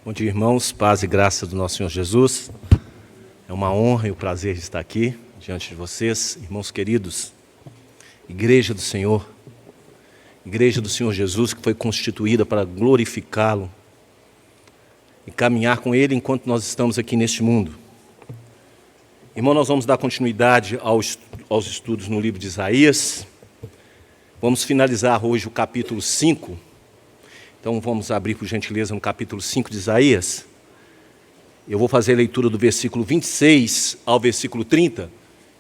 Bom dia, irmãos, paz e graça do nosso Senhor Jesus. É uma honra e um prazer estar aqui diante de vocês, irmãos queridos. Igreja do Senhor Jesus, que foi constituída para glorificá-lo e caminhar com Ele enquanto nós estamos aqui neste mundo. Irmão, nós vamos dar continuidade aos estudos no livro de Isaías. Vamos finalizar hoje o capítulo 5. Então vamos abrir, por gentileza, no capítulo 5 de Isaías. Eu vou fazer a leitura do versículo 26 ao versículo 30.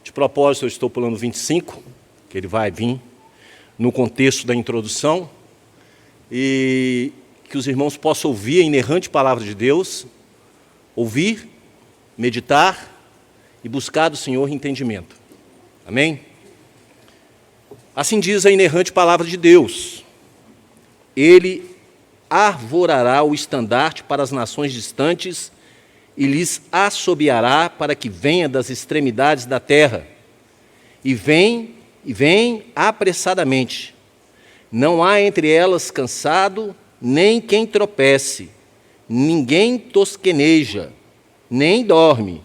De propósito, eu estou pulando 25, que ele vai vir no contexto da introdução, e que os irmãos possam ouvir a inerrante palavra de Deus, ouvir, meditar e buscar do Senhor entendimento. Amém? Assim diz a inerrante palavra de Deus. Ele arvorará o estandarte para as nações distantes e lhes assobiará para que venha das extremidades da terra. E vem apressadamente. Não há entre elas cansado, nem quem tropece. Ninguém tosqueneja, nem dorme.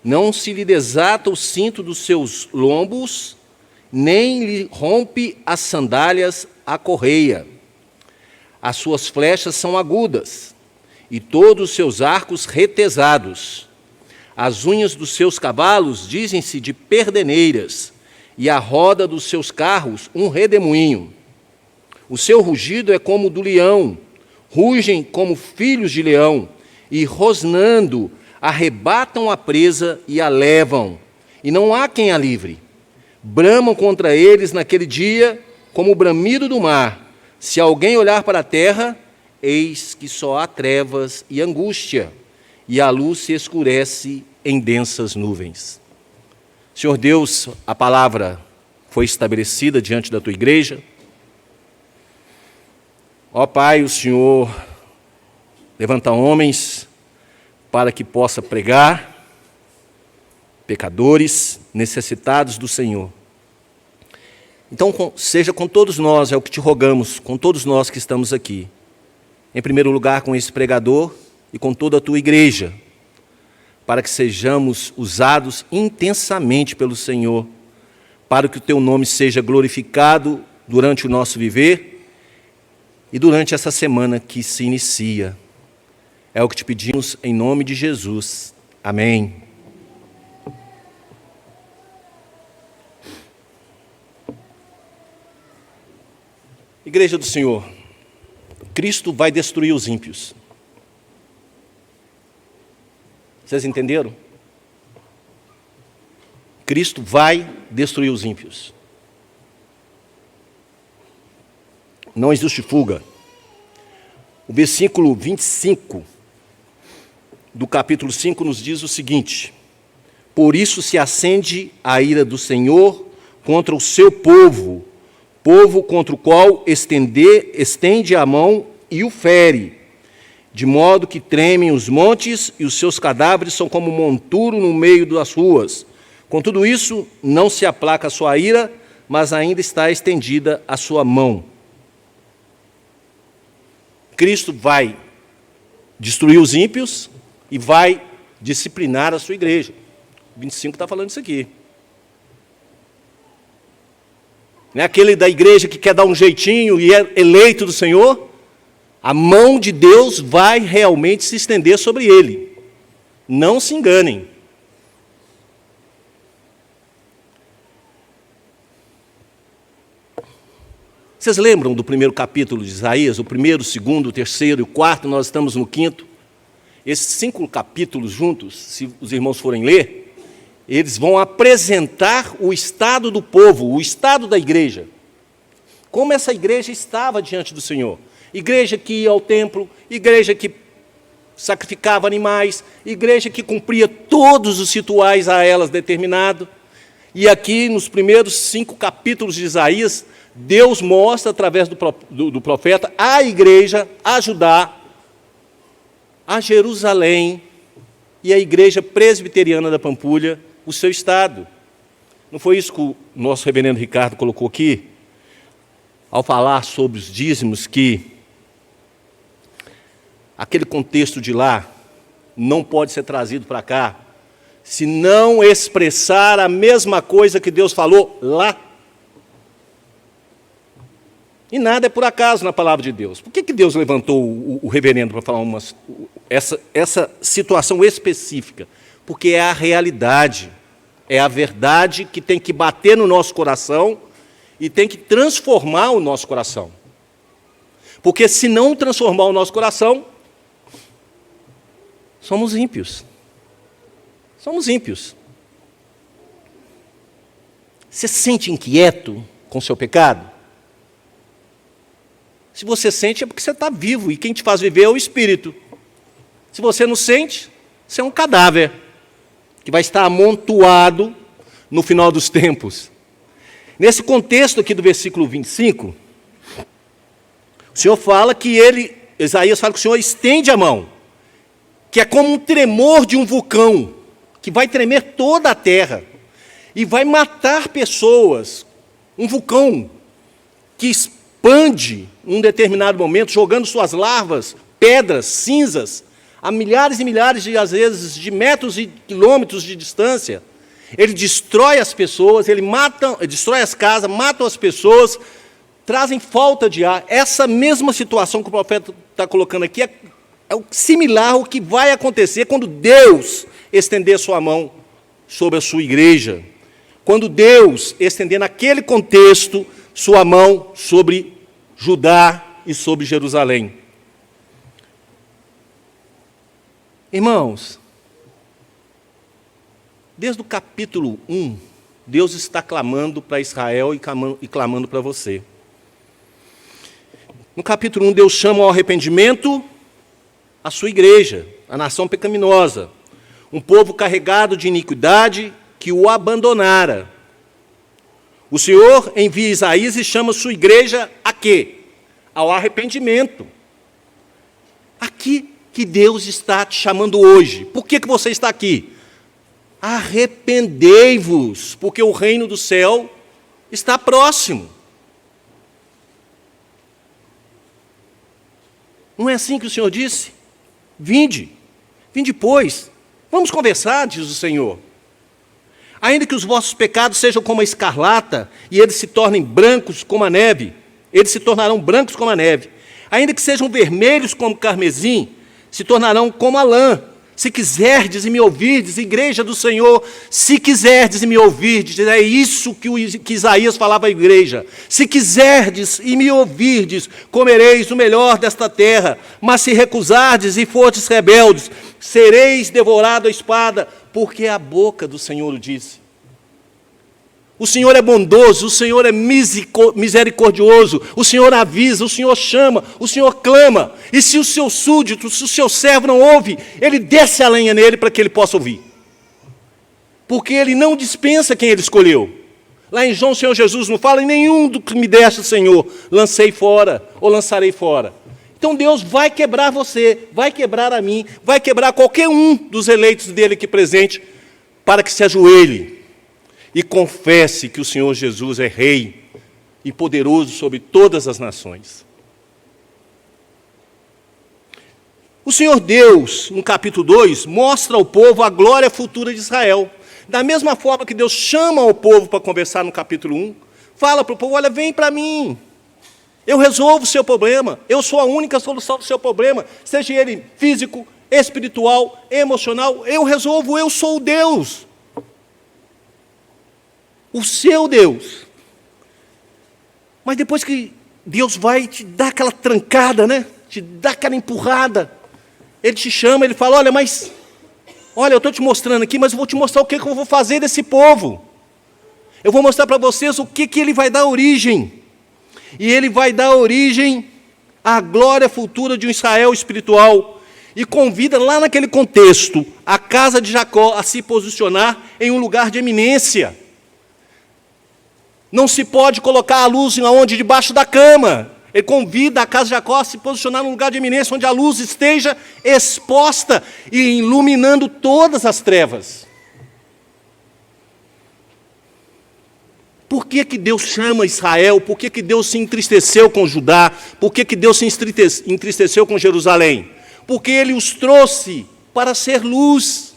Não se lhe desata o cinto dos seus lombos, nem lhe rompe as sandálias a correia. As suas flechas são agudas, e todos os seus arcos retesados. As unhas dos seus cavalos dizem-se de perdeneiras, e a roda dos seus carros um redemoinho. O seu rugido é como o do leão, rugem como filhos de leão, e rosnando arrebatam a presa e a levam, e não há quem a livre. Bramam contra eles naquele dia como o bramido do mar. Se alguém olhar para a terra, eis que só há trevas e angústia, e a luz se escurece em densas nuvens. Senhor Deus, a palavra foi estabelecida diante da Tua igreja. Ó Pai, o Senhor levanta homens para que possa pregar, pecadores necessitados do Senhor. Então, seja com todos nós, é o que te rogamos, com todos nós que estamos aqui. Em primeiro lugar, com esse pregador e com toda a tua igreja, para que sejamos usados intensamente pelo Senhor, para que o teu nome seja glorificado durante o nosso viver e durante essa semana que se inicia. É o que te pedimos em nome de Jesus. Amém. Igreja do Senhor, Cristo vai destruir os ímpios. Vocês entenderam? Cristo vai destruir os ímpios. Não existe fuga. O versículo 25 do capítulo 5 nos diz o seguinte: por isso se acende a ira do Senhor contra o seu povo contra o qual estende a mão e o fere, de modo que tremem os montes e os seus cadáveres são como monturo no meio das ruas. Com tudo isso, não se aplaca a sua ira, mas ainda está estendida a sua mão. Cristo vai destruir os ímpios e vai disciplinar a sua igreja. O 25 está falando isso aqui. Não é aquele da igreja que quer dar um jeitinho e é eleito do Senhor. A mão de Deus vai realmente se estender sobre ele. Não se enganem. Vocês lembram do primeiro capítulo de Isaías? O primeiro, o segundo, o terceiro e o quarto, nós estamos no quinto. Esses 5 capítulos juntos, se os irmãos forem ler, eles vão apresentar o estado do povo, o estado da igreja. Como essa igreja estava diante do Senhor. Igreja que ia ao templo, igreja que sacrificava animais, igreja que cumpria todos os rituais a elas determinados. E aqui, nos primeiros 5 capítulos de Isaías, Deus mostra, através do profeta, a igreja, a Judá, a Jerusalém e a igreja presbiteriana da Pampulha, o seu estado. Não foi isso que o nosso reverendo Ricardo colocou aqui? Ao falar sobre os dízimos, que aquele contexto de lá não pode ser trazido para cá, se não expressar a mesma coisa que Deus falou lá. E nada é por acaso na palavra de Deus. Por que Deus levantou o reverendo para falar essa situação específica? Porque é a realidade, é a verdade que tem que bater no nosso coração e tem que transformar o nosso coração. Porque se não transformar o nosso coração, somos ímpios. Somos ímpios. Você se sente inquieto com o seu pecado? Se você sente, é porque você está vivo, e quem te faz viver é o Espírito. Se você não sente, você é um cadáver, que vai estar amontoado no final dos tempos. Nesse contexto aqui do versículo 25, o Senhor fala que Isaías fala que o Senhor estende a mão, que é como um tremor de um vulcão, que vai tremer toda a terra, e vai matar pessoas. Um vulcão que expande num determinado momento, jogando suas larvas, pedras, cinzas, a milhares e milhares, às vezes, de metros e quilômetros de distância. Ele destrói as pessoas, ele destrói as casas, mata as pessoas, trazem falta de ar. Essa mesma situação que o profeta está colocando aqui é similar ao que vai acontecer quando Deus estender sua mão sobre a sua igreja. Quando Deus estender naquele contexto sua mão sobre Judá e sobre Jerusalém. Irmãos, desde o capítulo 1, Deus está clamando para Israel e clamando para você. No capítulo 1, Deus chama ao arrependimento a sua igreja, a nação pecaminosa, um povo carregado de iniquidade que o abandonara. O Senhor envia Isaías e chama sua igreja a quê? Ao arrependimento. Aqui que Deus está te chamando hoje. Por que você está aqui? Arrependei-vos, porque o reino do céu está próximo. Não é assim que o Senhor disse? Vinde, pois, vamos conversar, diz o Senhor. Ainda que os vossos pecados sejam como a escarlata, e eles se tornem brancos como a neve, eles se tornarão brancos como a neve. Ainda que sejam vermelhos como o carmesim, se tornarão como a lã. Se quiserdes e me ouvirdes, igreja do Senhor, se quiserdes e me ouvirdes, é isso que Isaías falava à igreja. Se quiserdes e me ouvirdes, comereis o melhor desta terra, mas se recusardes e fordes rebeldes, sereis devorados à espada, porque a boca do Senhor o disse. O Senhor é bondoso, o Senhor é misericordioso, o Senhor avisa, o Senhor chama, o Senhor clama. E se o seu súdito, se o seu servo não ouve, ele desce a lenha nele para que ele possa ouvir. Porque ele não dispensa quem ele escolheu. Lá em João, o Senhor Jesus não fala: em nenhum do que me deste, Senhor, lancei fora ou lançarei fora. Então Deus vai quebrar você, vai quebrar a mim, vai quebrar qualquer um dos eleitos dele aqui presente, para que se ajoelhe e confesse que o Senhor Jesus é Rei e poderoso sobre todas as nações. O Senhor Deus, no capítulo 2, mostra ao povo a glória futura de Israel. Da mesma forma que Deus chama o povo para conversar no capítulo 1, fala para o povo: olha, vem para mim, eu resolvo o seu problema, eu sou a única solução do seu problema, seja ele físico, espiritual, emocional, eu resolvo, eu sou o Deus. O seu Deus. Mas depois que Deus vai te dar aquela trancada, né? Te dar aquela empurrada, Ele te chama, Ele fala: olha, eu estou te mostrando aqui, mas eu vou te mostrar o que eu vou fazer desse povo. Eu vou mostrar para vocês o que Ele vai dar origem. E Ele vai dar origem à glória futura de um Israel espiritual. E convida lá naquele contexto a casa de Jacó a se posicionar em um lugar de eminência. Não se pode colocar a luz aonde? Debaixo da cama. Ele convida a casa de Jacó a se posicionar num lugar de eminência, onde a luz esteja exposta e iluminando todas as trevas. Por que Deus chama Israel? Por que Deus se entristeceu com Judá? Por que Deus se entristeceu com Jerusalém? porque Ele os trouxe para ser luz.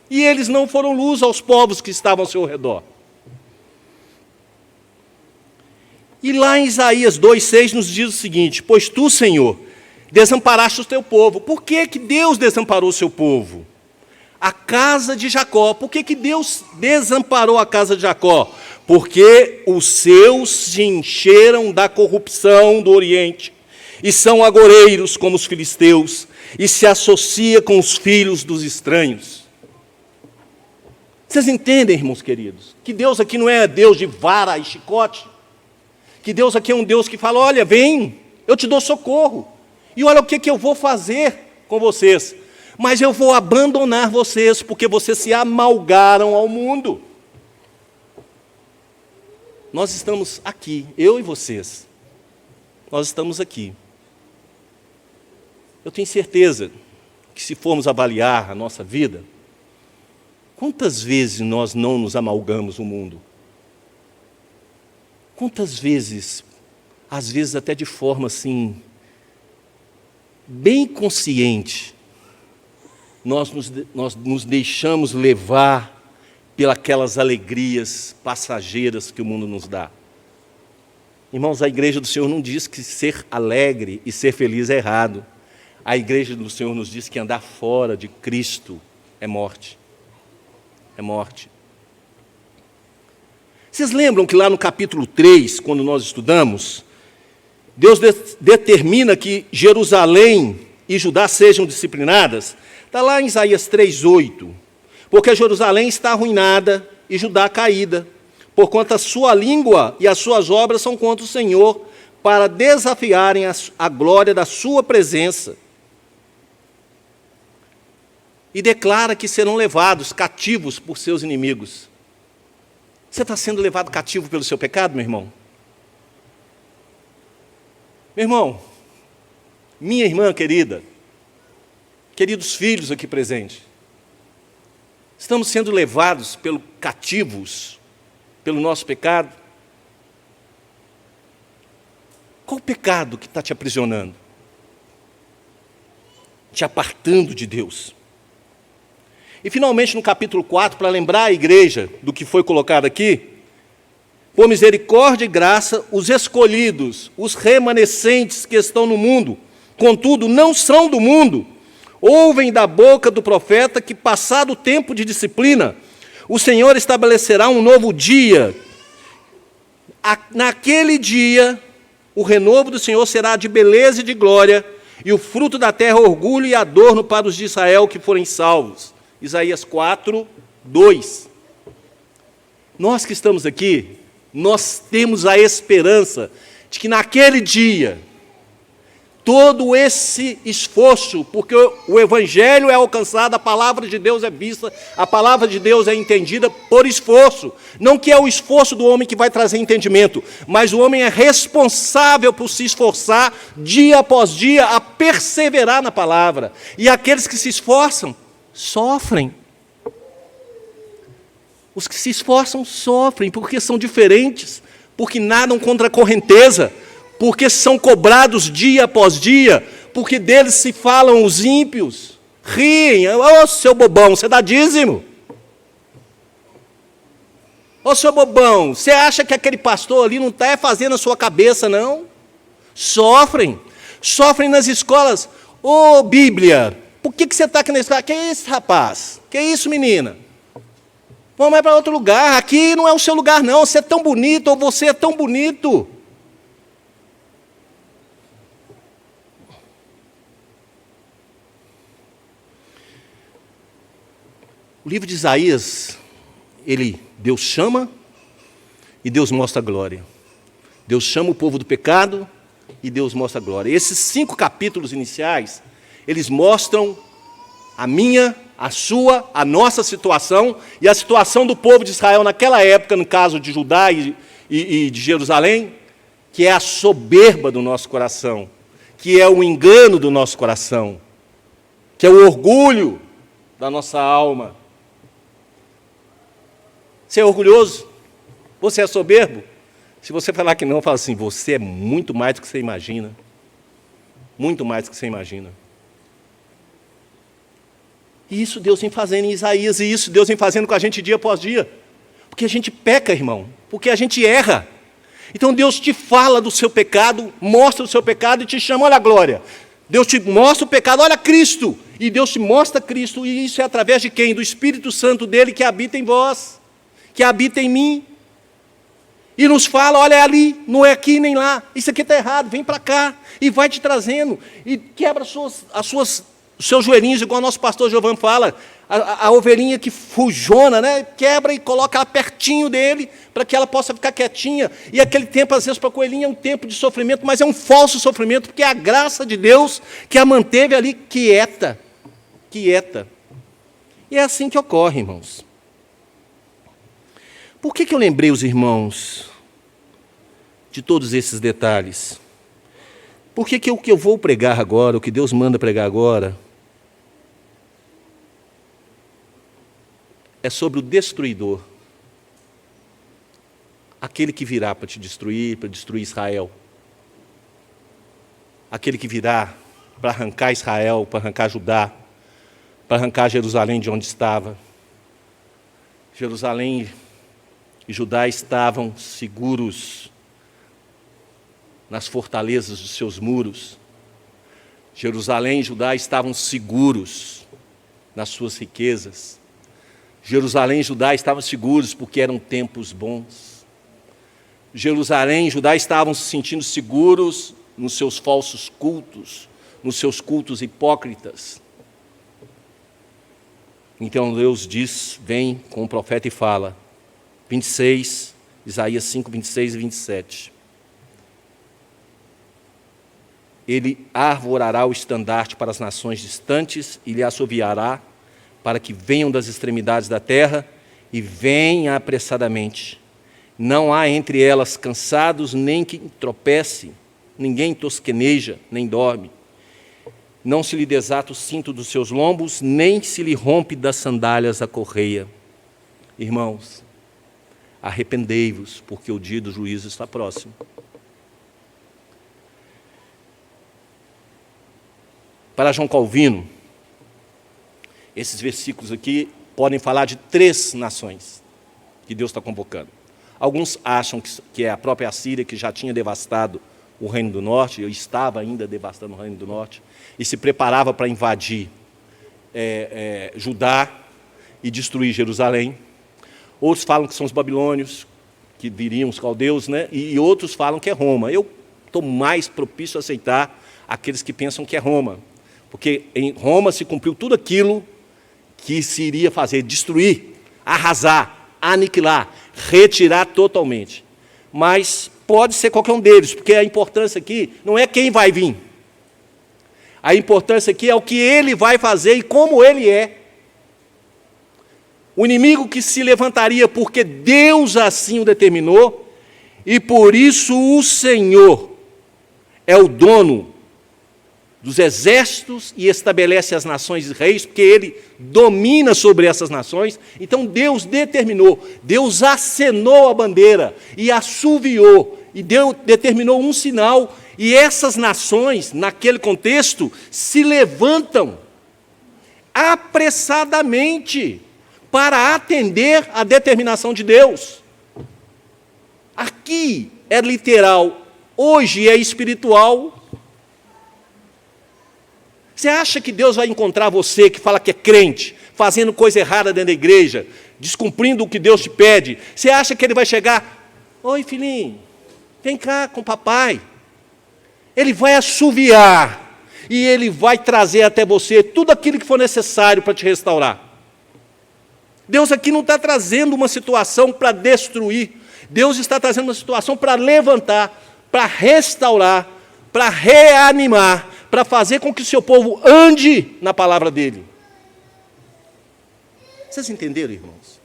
E eles não foram luz aos povos que estavam ao seu redor. E lá em Isaías 2,6 nos diz o seguinte: pois tu, Senhor, desamparaste o teu povo. Por que Deus desamparou o seu povo? A casa de Jacó. Por que Deus desamparou a casa de Jacó? Porque os seus se encheram da corrupção do Oriente, e são agoreiros como os filisteus, e se associa com os filhos dos estranhos. Vocês entendem, irmãos queridos, que Deus aqui não é Deus de vara e chicote? Que Deus aqui é um Deus que fala: olha, vem, eu te dou socorro, e olha o que eu vou fazer com vocês, mas eu vou abandonar vocês, porque vocês se amalgaram ao mundo. Nós estamos aqui, eu e vocês, nós estamos aqui. Eu tenho certeza que, se formos avaliar a nossa vida, quantas vezes nós não nos amalgamos no mundo? Quantas vezes, às vezes até de forma assim, bem consciente, nós nos deixamos levar pelas alegrias passageiras que o mundo nos dá. Irmãos, a igreja do Senhor não diz que ser alegre e ser feliz é errado. A igreja do Senhor nos diz que andar fora de Cristo é morte. É morte. Vocês lembram que lá no capítulo 3, quando nós estudamos, Deus determina que Jerusalém e Judá sejam disciplinadas? Está lá em Isaías 3,8. Porque Jerusalém está arruinada e Judá caída, porquanto a sua língua e as suas obras são contra o Senhor, para desafiarem a glória da sua presença. E declara que serão levados cativos por seus inimigos. Você está sendo levado cativo pelo seu pecado, meu irmão? Meu irmão, minha irmã querida, queridos filhos aqui presentes, estamos sendo levados cativos pelo nosso pecado? Qual o pecado que está te aprisionando? Te apartando de Deus? E, finalmente, no capítulo 4, para lembrar a igreja do que foi colocado aqui, por misericórdia e graça, os escolhidos, os remanescentes que estão no mundo, contudo, não são do mundo, ouvem da boca do profeta que, passado o tempo de disciplina, o Senhor estabelecerá um novo dia. Naquele dia, o renovo do Senhor será de beleza e de glória, e o fruto da terra, orgulho e adorno para os de Israel que forem salvos. Isaías 4, 2. Nós que estamos aqui, nós temos a esperança de que naquele dia, todo esse esforço, porque o Evangelho é alcançado, a palavra de Deus é vista, a palavra de Deus é entendida por esforço. Não que é o esforço do homem que vai trazer entendimento, mas o homem é responsável por se esforçar dia após dia a perseverar na palavra. E aqueles que se esforçam, sofrem. Os que se esforçam sofrem, porque são diferentes, porque nadam contra a correnteza, porque são cobrados dia após dia, porque deles se falam os ímpios, riem. Ô, seu bobão, você dá dízimo? Ô, seu bobão, você acha que aquele pastor ali não está fazendo a sua cabeça, não? Sofrem nas escolas. Ô, Bíblia, por que você está aqui na escola? Que isso, rapaz? Que isso, menina? Vamos mais para outro lugar. Aqui não é o seu lugar, não. Você é tão bonito, ou você é tão bonito. O livro de Isaías, Deus chama e Deus mostra a glória. Deus chama o povo do pecado e Deus mostra a glória. Esses 5 capítulos iniciais, eles mostram a minha, a sua, a nossa situação e a situação do povo de Israel naquela época, no caso de Judá e de Jerusalém, que é a soberba do nosso coração, que é o engano do nosso coração, que é o orgulho da nossa alma. Você é orgulhoso? Você é soberbo? Se você falar que não, fala assim: você é muito mais do que você imagina. Muito mais do que você imagina. E isso Deus vem fazendo em Isaías, e isso Deus vem fazendo com a gente dia após dia. Porque a gente peca, irmão, porque a gente erra. Então Deus te fala do seu pecado, mostra o seu pecado e te chama, olha a glória. Deus te mostra o pecado, olha Cristo. E Deus te mostra Cristo, e isso é através de quem? Do Espírito Santo dele que habita em vós, que habita em mim. E nos fala, olha, é ali, não é aqui nem lá. Isso aqui está errado, vem para cá. E vai te trazendo, e quebra os seus joelhinhos, igual o nosso pastor Giovanni fala, a ovelhinha que fujona, né? Quebra e coloca ela pertinho dele, para que ela possa ficar quietinha. E aquele tempo, às vezes, para a coelhinha é um tempo de sofrimento, mas é um falso sofrimento, porque é a graça de Deus que a manteve ali quieta. Quieta. E é assim que ocorre, irmãos. Por que eu lembrei os irmãos de todos esses detalhes? Porque o que eu vou pregar agora, o que Deus manda pregar agora, é sobre o destruidor. Aquele que virá para te destruir, para destruir Israel. Aquele que virá para arrancar Israel, para arrancar Judá, para arrancar Jerusalém de onde estava. Jerusalém e Judá estavam seguros nas fortalezas dos seus muros. Jerusalém e Judá estavam seguros nas suas riquezas. Jerusalém e Judá estavam seguros porque eram tempos bons. Jerusalém e Judá estavam se sentindo seguros nos seus falsos cultos, nos seus cultos hipócritas. Então Deus diz, vem com o profeta e fala, 26, Isaías 5, 26 e 27. Ele arvorará o estandarte para as nações distantes e lhe assoviará para que venham das extremidades da terra e venha apressadamente. Não há entre elas cansados, nem que tropece, ninguém tosqueneja, nem dorme. Não se lhe desata o cinto dos seus lombos, nem se lhe rompe das sandálias a correia. Irmãos, arrependei-vos, porque o dia do juízo está próximo. Para João Calvino, esses versículos aqui podem falar de 3 nações que Deus está convocando. Alguns acham que é a própria Assíria, que já tinha devastado o Reino do Norte, eu estava ainda devastando o Reino do Norte, e se preparava para invadir Judá e destruir Jerusalém. Outros falam que são os babilônios, que viriam os caldeus, né? E outros falam que é Roma. Eu estou mais propício a aceitar aqueles que pensam que é Roma, porque em Roma se cumpriu tudo aquilo que se iria fazer, destruir, arrasar, aniquilar, retirar totalmente. Mas pode ser qualquer um deles, porque a importância aqui não é quem vai vir. A importância aqui é o que ele vai fazer e como ele é. O inimigo que se levantaria porque Deus assim o determinou, e por isso o Senhor é o dono dos exércitos e estabelece as nações e reis, porque ele domina sobre essas nações. Então Deus determinou, Deus acenou a bandeira e assoviou, e determinou um sinal, e essas nações, naquele contexto, se levantam apressadamente para atender à determinação de Deus. Aqui é literal, hoje é espiritual. Você acha que Deus vai encontrar você que fala que é crente, fazendo coisa errada dentro da igreja, descumprindo o que Deus te pede? Você acha que Ele vai chegar, oi filhinho, vem cá com o papai. Ele vai assoviar e Ele vai trazer até você tudo aquilo que for necessário para te restaurar. Deus aqui não está trazendo uma situação para destruir, Deus está trazendo uma situação para levantar, para restaurar, para reanimar, para fazer com que o seu povo ande na palavra dele. Vocês entenderam, irmãos?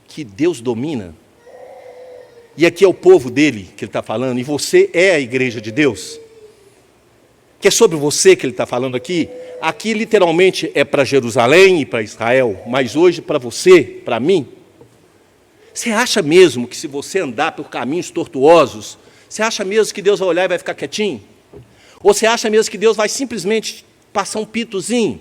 Que Deus domina, e aqui é o povo dele que ele está falando, e você é a igreja de Deus, que é sobre você que ele está falando aqui. Aqui literalmente é para Jerusalém e para Israel, mas hoje para você, para mim. Você acha mesmo que se você andar por caminhos tortuosos, você acha mesmo que Deus vai olhar e vai ficar quietinho? Ou você acha mesmo que Deus vai simplesmente passar um pitozinho?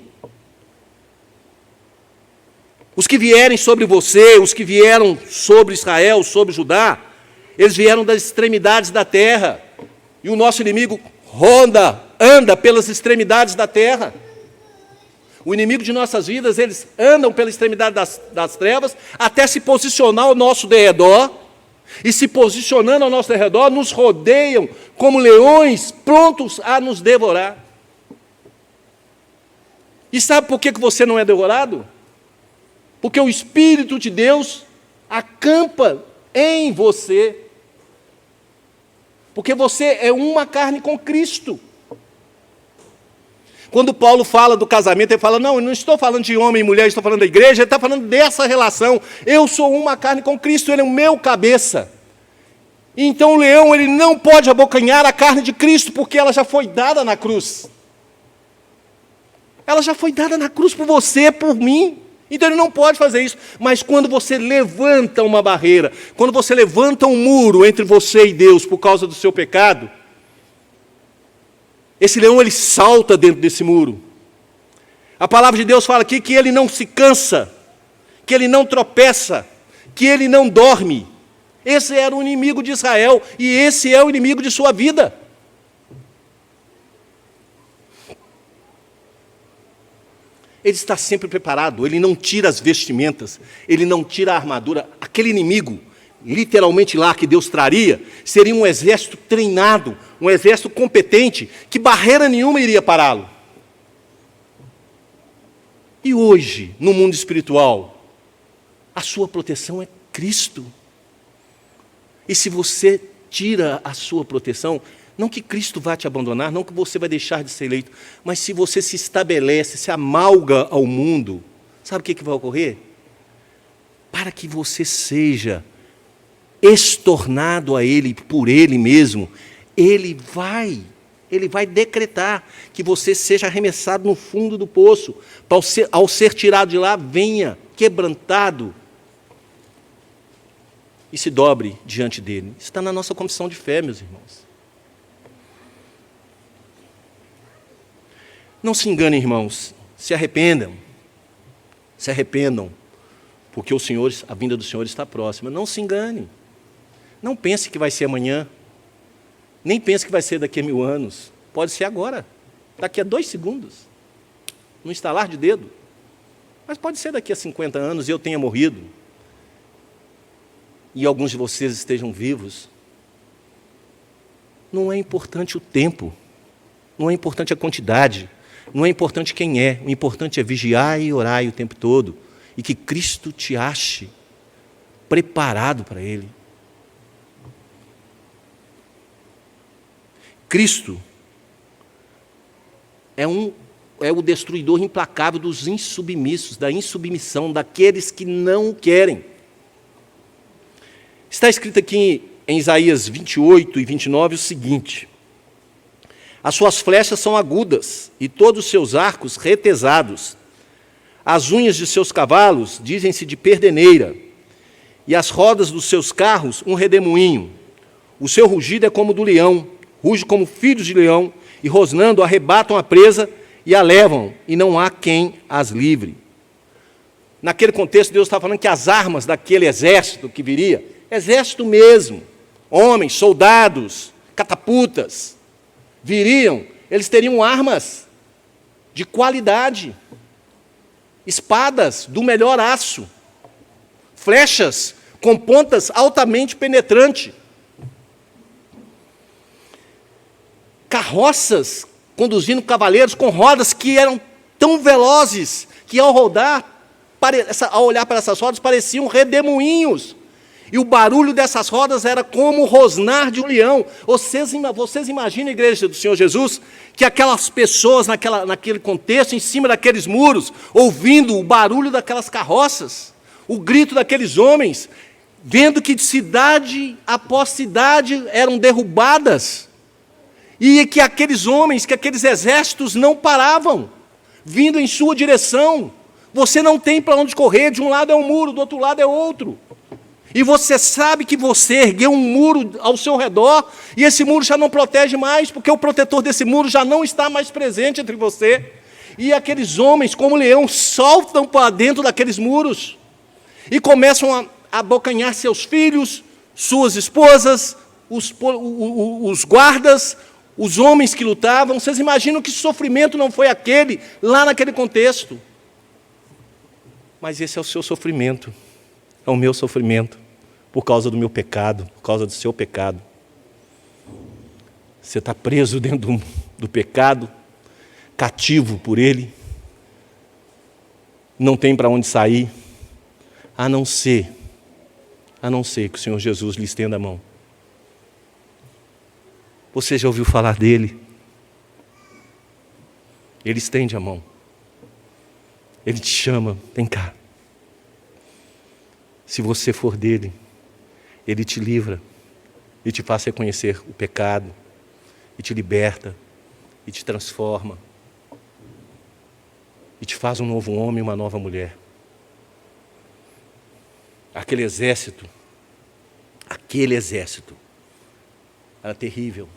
Os que vierem sobre você, os que vieram sobre Israel, sobre Judá, eles vieram das extremidades da terra. E o nosso inimigo anda pelas extremidades da terra. O inimigo de nossas vidas, eles andam pela extremidade das trevas até se posicionar ao nosso derredor. E se posicionando ao nosso derredor, nos rodeiam como leões prontos a nos devorar. E sabe por que você não é devorado? Porque o Espírito de Deus acampa em você. Porque você é uma carne com Cristo. Quando Paulo fala do casamento, ele fala, não, eu não estou falando de homem e mulher, estou falando da igreja, ele está falando dessa relação. Eu sou uma carne com Cristo, ele é o meu cabeça. Então o leão, ele não pode abocanhar a carne de Cristo, porque ela já foi dada na cruz. Ela já foi dada na cruz por você, por mim. Então ele não pode fazer isso. Mas quando você levanta uma barreira, quando você levanta um muro entre você e Deus por causa do seu pecado, esse leão, ele salta dentro desse muro. A palavra de Deus fala aqui que ele não se cansa, que ele não tropeça, que ele não dorme. Esse era o inimigo de Israel e esse é o inimigo de sua vida. Ele está sempre preparado, ele não tira as vestimentas, ele não tira a armadura. Aquele inimigo, literalmente lá que Deus traria, seria um exército treinado, um exército competente, que barreira nenhuma iria pará-lo. E hoje, no mundo espiritual, a sua proteção é Cristo. E se você tira a sua proteção, não que Cristo vá te abandonar, não que você vai deixar de ser eleito, mas se você se estabelece, se amalga ao mundo, sabe o que vai ocorrer? Para que você seja estornado a Ele, por Ele mesmo, Ele vai decretar que você seja arremessado no fundo do poço, para ao ser tirado de lá, venha quebrantado e se dobre diante dEle. Isso está na nossa confissão de fé, meus irmãos. Não se enganem, irmãos, se arrependam, porque a vinda do Senhor está próxima. Não se engane, não pense que vai ser amanhã, nem pense que vai ser daqui a 1000 anos, pode ser agora, daqui a 2 segundos, no estalar de dedo, mas pode ser daqui a 50 anos e eu tenha morrido, e alguns de vocês estejam vivos. Não é importante o tempo, não é importante a quantidade, não é importante quem é, o importante é vigiar e orar o tempo todo, e que Cristo te ache preparado para Ele. Cristo é o destruidor implacável dos insubmissos, da insubmissão, daqueles que não querem. Está escrito aqui em Isaías 28 e 29 o seguinte: as suas flechas são agudas e todos os seus arcos retesados. As unhas de seus cavalos dizem-se de perdeneira, e as rodas dos seus carros um redemoinho. O seu rugido é como do leão, ruge como filhos de leão, e rosnando arrebatam a presa e a levam, e não há quem as livre. Naquele contexto, Deus está falando que as armas daquele exército que viria, exército mesmo, homens, soldados, catapultas, viriam, eles teriam armas de qualidade, espadas do melhor aço, flechas com pontas altamente penetrantes, carroças conduzindo cavaleiros com rodas que eram tão velozes que ao rodar, ao olhar para essas rodas, pareciam redemoinhos. E o barulho dessas rodas era como o rosnar de um leão. Vocês imaginam, a igreja do Senhor Jesus, que aquelas pessoas naquele contexto, em cima daqueles muros, ouvindo o barulho daquelas carroças, o grito daqueles homens, vendo que de cidade após cidade eram derrubadas, e que aqueles homens, que aqueles exércitos não paravam, vindo em sua direção. Você não tem para onde correr, de um lado é um muro, do outro lado é outro. E você sabe que você ergueu um muro ao seu redor, e esse muro já não protege mais, porque o protetor desse muro já não está mais presente entre você. E aqueles homens, como leão, saltam para dentro daqueles muros e começam a abocanhar seus filhos, suas esposas, os guardas, os homens que lutavam. Vocês imaginam que sofrimento não foi aquele, lá naquele contexto? Mas esse é o seu sofrimento, é o meu sofrimento, por causa do meu pecado, por causa do seu pecado. Você está preso dentro do pecado, cativo por ele, não tem para onde sair, a não ser que o Senhor Jesus lhe estenda a mão. Você já ouviu falar dele? Ele estende a mão. Ele te chama, vem cá. Se você for dele, ele te livra e te faz reconhecer o pecado, e te liberta, e te transforma, e te faz um novo homem e uma nova mulher. Aquele exército era terrível.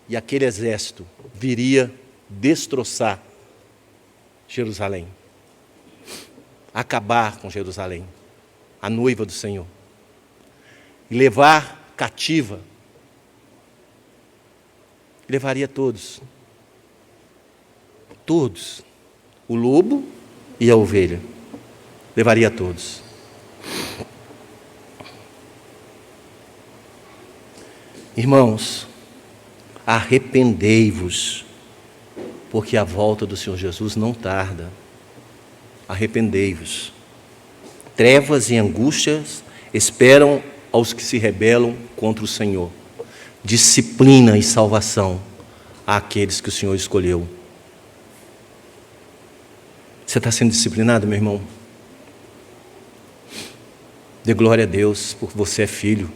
E aquele exército viria destroçar Jerusalém, acabar com Jerusalém, a noiva do Senhor, e levar cativa, levaria todos, o lobo e a ovelha, levaria todos. Irmãos, arrependei-vos, porque a volta do Senhor Jesus não tarda. Arrependei-vos. Trevas e angústias esperam aos que se rebelam contra o Senhor. Disciplina e salvação àqueles que o Senhor escolheu. Você está sendo disciplinado, meu irmão? Dê glória a Deus, porque você é filho.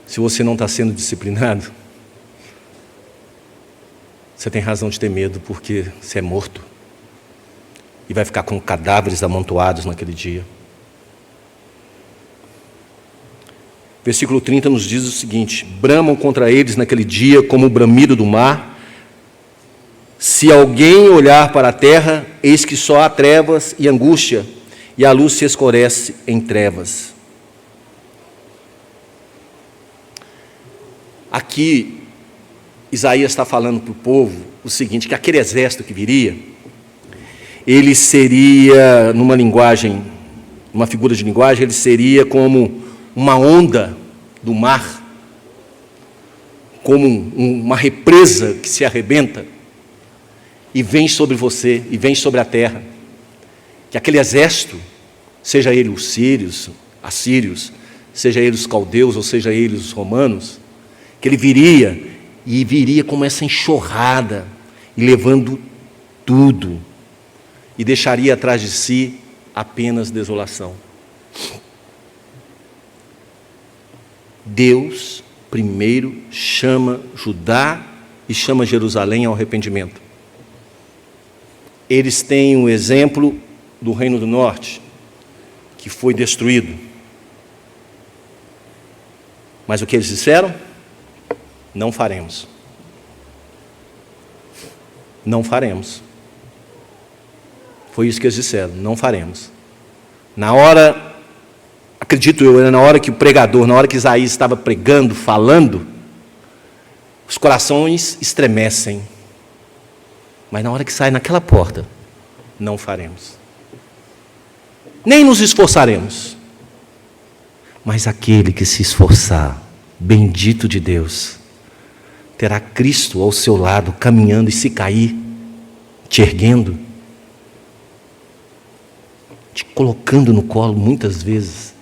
Se você não está sendo disciplinado, você tem razão de ter medo, porque você é morto e vai ficar com cadáveres amontoados naquele dia. Versículo 30 nos diz o seguinte: bramam contra eles naquele dia como o bramido do mar. Se alguém olhar para a terra, eis que só há trevas e angústia, e a luz se escurece em trevas. Aqui, Isaías está falando para o povo o seguinte, que aquele exército que viria, ele seria, numa figura de linguagem, ele seria como uma onda do mar, como uma represa que se arrebenta e vem sobre você, e vem sobre a terra. Que aquele exército, seja ele os sírios, assírios, seja ele os caldeus, ou seja ele os romanos, que ele viria como essa enxurrada, e levando tudo, e deixaria atrás de si apenas desolação. Deus primeiro chama Judá e chama Jerusalém ao arrependimento. Eles têm um exemplo do Reino do Norte, que foi destruído. Mas o que eles disseram? Não faremos. Não faremos. Foi isso que eles disseram, não faremos. Na hora, acredito eu, na hora que o pregador, na hora que Isaías estava pregando, falando, os corações estremecem. Mas na hora que sai naquela porta, não faremos. Nem nos esforçaremos. Mas aquele que se esforçar, bendito de Deus, terá Cristo ao seu lado, caminhando, e se cair, te erguendo, te colocando no colo muitas vezes,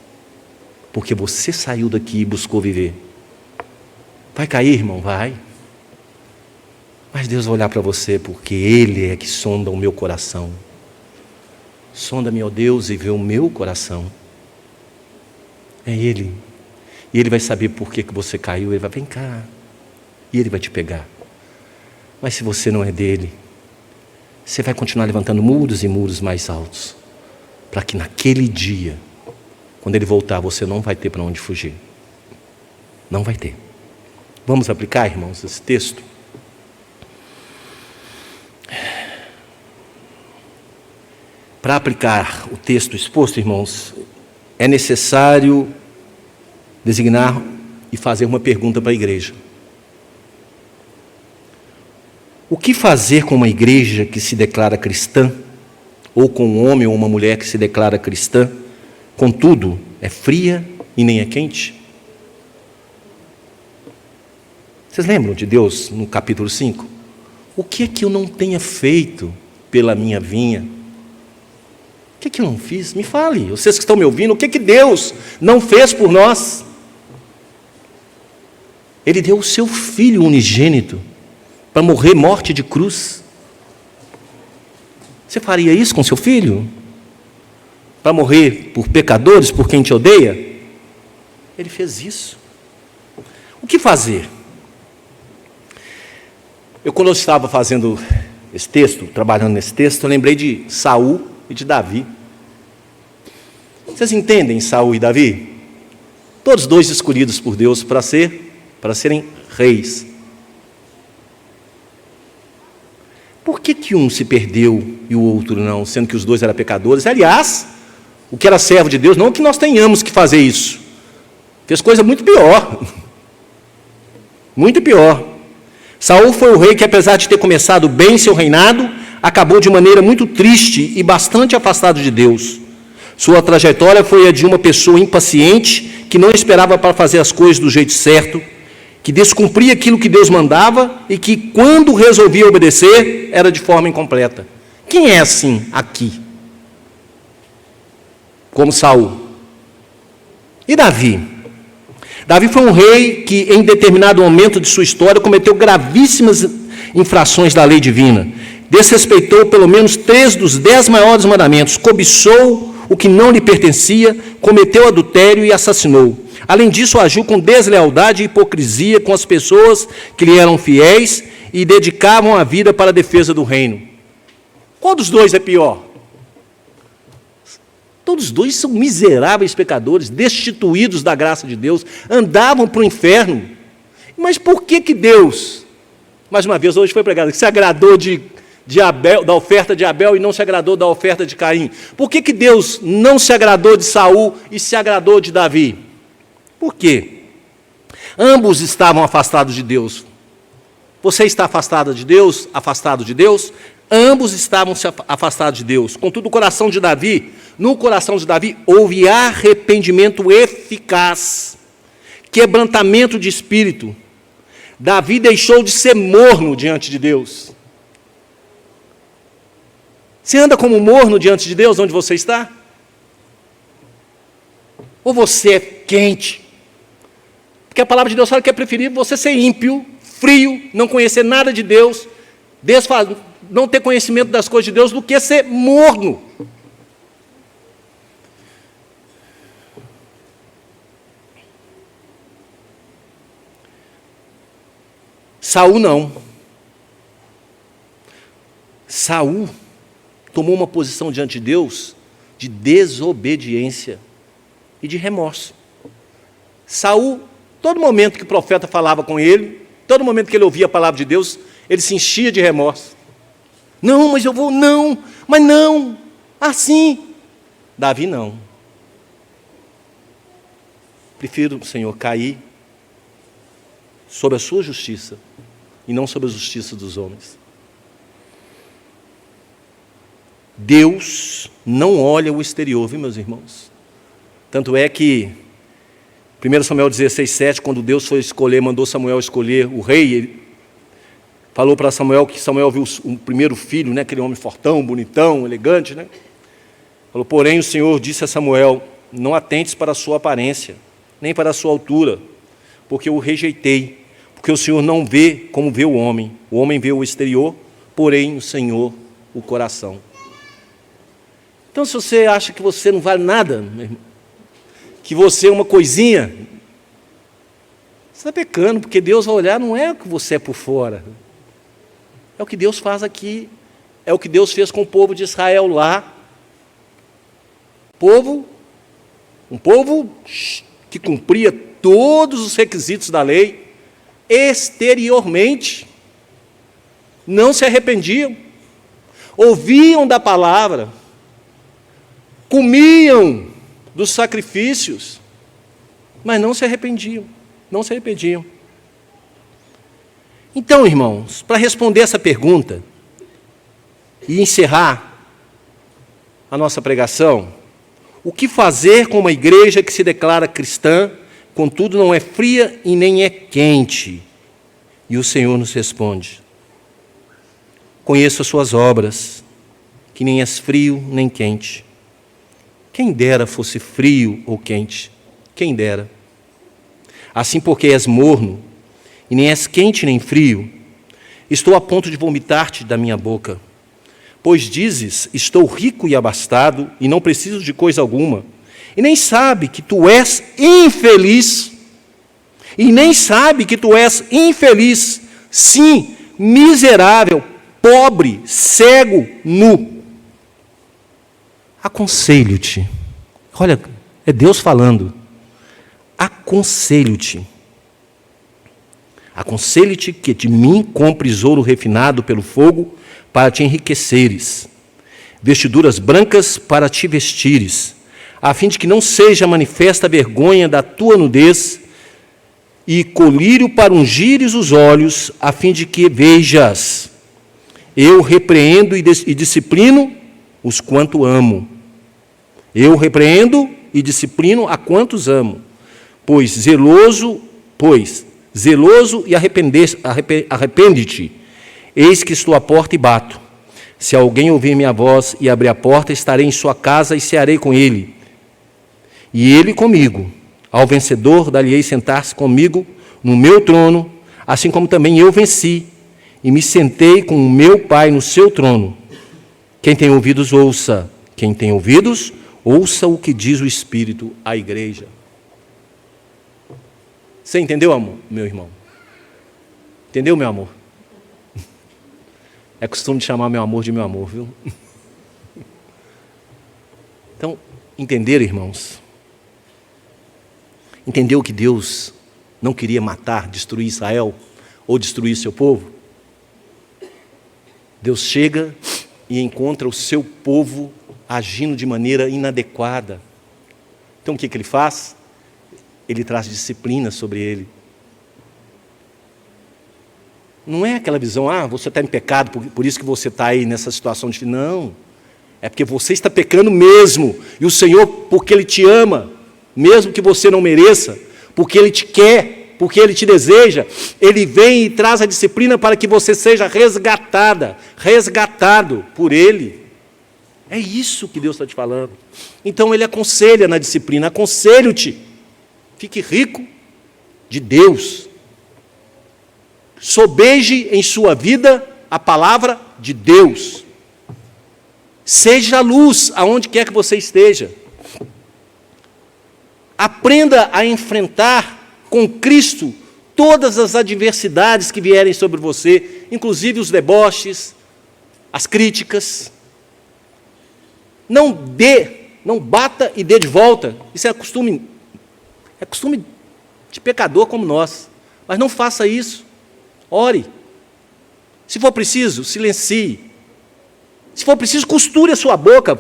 porque você saiu daqui e buscou viver. Vai cair, irmão? Vai. Mas Deus vai olhar para você, porque Ele é que sonda o meu coração. Sonda-me, ó Deus, e vê o meu coração. É Ele. E Ele vai saber por que você caiu. Ele vai, vem cá. E Ele vai te pegar. Mas se você não é dele, você vai continuar levantando muros e muros mais altos, para que naquele dia, quando Ele voltar, você não vai ter para onde fugir. Não vai ter. Vamos aplicar, irmãos, esse texto? Para aplicar o texto exposto, irmãos, é necessário designar e fazer uma pergunta para a igreja. O que fazer com uma igreja que se declara cristã, ou com um homem ou uma mulher que se declara cristã, contudo, é fria e nem é quente? Vocês lembram de Deus no capítulo 5? O que é que eu não tenha feito pela minha vinha? O que é que eu não fiz? Me fale, vocês que estão me ouvindo, o que é que Deus não fez por nós? Ele deu o seu Filho unigênito para morrer morte de cruz. Você faria isso com seu filho? Para morrer por pecadores, por quem te odeia? Ele fez isso. O que fazer? Quando eu estava fazendo esse texto, trabalhando nesse texto, eu lembrei de Saul e de Davi. Vocês entendem Saul e Davi? Todos dois escolhidos por Deus para serem reis. Por que um se perdeu e o outro não, sendo que os dois eram pecadores? Aliás, o que era servo de Deus, não que nós tenhamos que fazer isso. Fez coisa muito pior. Muito pior. Saul foi o rei que, apesar de ter começado bem seu reinado, acabou de maneira muito triste e bastante afastado de Deus. Sua trajetória foi a de uma pessoa impaciente, que não esperava para fazer as coisas do jeito certo, que descumpria aquilo que Deus mandava e que, quando resolvia obedecer, era de forma incompleta. Quem é assim aqui? Como Saul. E Davi? Davi foi um rei que, em determinado momento de sua história, cometeu gravíssimas infrações da lei divina. Desrespeitou pelo menos 3 dos 10 maiores mandamentos, cobiçou o que não lhe pertencia, cometeu adultério e assassinou. Além disso, agiu com deslealdade e hipocrisia com as pessoas que lhe eram fiéis e dedicavam a vida para a defesa do reino. Qual dos dois é pior? Todos os dois são miseráveis pecadores, destituídos da graça de Deus, andavam para o inferno. Mas por que Deus, mais uma vez, hoje foi pregado, que se agradou de Abel, da oferta de Abel e não se agradou da oferta de Caim? Por que Deus não se agradou de Saul e se agradou de Davi? Por quê? Ambos estavam afastados de Deus. Você está afastado de Deus? Afastado de Deus? Ambos estavam afastados de Deus. Contudo, no coração de Davi, houve arrependimento eficaz, quebrantamento de espírito. Davi deixou de ser morno diante de Deus. Você anda como morno diante de Deus, onde você está? Ou você é quente? Porque a palavra de Deus fala que é preferível você ser ímpio, frio, não conhecer nada de Deus, não ter conhecimento das coisas de Deus, do que ser morno. Saul não. Saul tomou uma posição diante de Deus de desobediência e de remorso. Saul, todo momento que o profeta falava com ele, todo momento que ele ouvia a palavra de Deus, ele se enchia de remorso. Não, mas eu vou, não, mas não, assim. Davi não. Prefiro, Senhor, cair sob a sua justiça e não sob a justiça dos homens. Deus não olha o exterior, viu, meus irmãos? Tanto é que 1 Samuel 16:7, quando Deus foi escolher, mandou Samuel escolher o rei, ele falou para Samuel que Samuel viu o primeiro filho, né, aquele homem fortão, bonitão, elegante, né? Falou, porém o Senhor disse a Samuel, não atentes para a sua aparência, nem para a sua altura, porque eu o rejeitei, porque o Senhor não vê como vê o homem vê o exterior, porém o Senhor o coração. Então, se você acha que você não vale nada, meu irmão, que você é uma coisinha, você está pecando, porque Deus vai olhar, não é o que você é por fora, é o que Deus faz aqui, é o que Deus fez com o povo de Israel lá. Um povo que cumpria todos os requisitos da lei, exteriormente, não se arrependiam, ouviam da palavra, comiam dos sacrifícios, mas não se arrependiam, não se arrependiam. Então, irmãos, para responder essa pergunta e encerrar a nossa pregação, o que fazer com uma igreja que se declara cristã, contudo não é fria e nem é quente? E o Senhor nos responde: conheço as suas obras, que nem és frio nem quente. Quem dera fosse frio ou quente, quem dera. Assim, porque és morno, e nem és quente nem frio, estou a ponto de vomitar-te da minha boca. Pois dizes, estou rico e abastado, e não preciso de coisa alguma, e nem sabe que tu és infeliz, sim, miserável, pobre, cego, nu. Aconselho-te, olha, é Deus falando, aconselho-te que de mim compres ouro refinado pelo fogo para te enriqueceres, vestiduras brancas para te vestires, a fim de que não seja manifesta a vergonha da tua nudez, e colírio para ungires os olhos, a fim de que vejas. Eu repreendo e disciplino os quanto amo. Eu repreendo e disciplino a quantos amo. Pois zeloso e arrepende-te. Eis que estou à porta e bato. Se alguém ouvir minha voz e abrir a porta, estarei em sua casa e cearei com ele, e ele comigo. Ao vencedor dar-lhe-ei sentar-se comigo no meu trono, assim como também eu venci, e me sentei com o meu Pai no seu trono. Quem tem ouvidos, ouça. Quem tem ouvidos, ouça o que diz o Espírito à igreja. Você entendeu, amor, meu irmão? Entendeu, meu amor? É costume de chamar meu amor de meu amor, viu? Então, entenderam, irmãos? Entendeu que Deus não queria matar, destruir Israel ou destruir seu povo? Deus chega e encontra o seu povo agindo de maneira inadequada. Então o que ele faz? Ele traz disciplina sobre ele. Não é aquela visão, você está em pecado, por isso que você está aí nessa situação de... Não, é porque você está pecando mesmo, e o Senhor, porque Ele te ama, mesmo que você não mereça, porque Ele te quer, porque Ele te deseja, Ele vem e traz a disciplina para que você seja resgatado por Ele. É isso que Deus está te falando. Então Ele aconselha na disciplina, aconselho-te, fique rico de Deus. Sobeje em sua vida a palavra de Deus. Seja luz aonde quer que você esteja. Aprenda a enfrentar com Cristo todas as adversidades que vierem sobre você, inclusive os deboches, as críticas. Não bata e dê de volta. Isso é costume de pecador como nós. Mas não faça isso. Ore. Se for preciso, silencie. Se for preciso, costure a sua boca.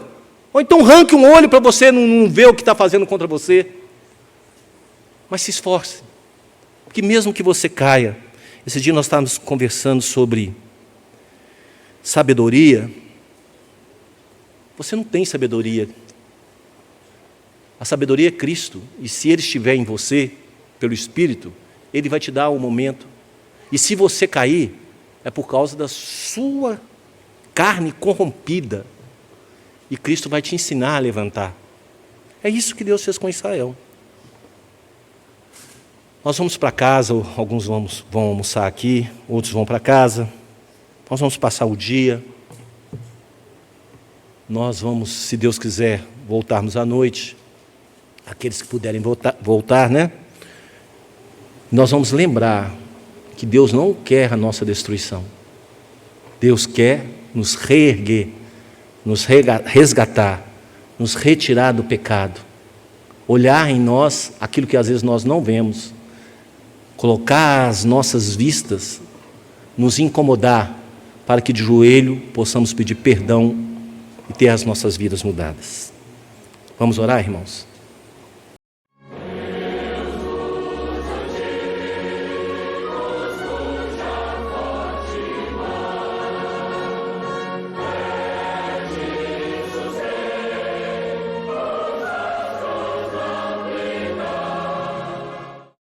Ou então arranque um olho para você não ver o que está fazendo contra você. Mas se esforce. Porque mesmo que você caia, esse dia nós estávamos conversando sobre sabedoria. Você não tem sabedoria. A sabedoria é Cristo. E se Ele estiver em você, pelo Espírito, Ele vai te dar um momento. E se você cair, é por causa da sua carne corrompida. E Cristo vai te ensinar a levantar. É isso que Deus fez com Israel. Nós vamos para casa, alguns vão almoçar aqui, outros vão para casa. Nós vamos passar o dia. Nós vamos, se Deus quiser, voltarmos à noite. Aqueles que puderem voltar, né? Nós vamos lembrar que Deus não quer a nossa destruição. Deus quer nos reerguer, nos resgatar, nos retirar do pecado. Olhar em nós aquilo que às vezes nós não vemos. Colocar as nossas vistas, nos incomodar, para que de joelho possamos pedir perdão e ter as nossas vidas mudadas. Vamos orar, irmãos?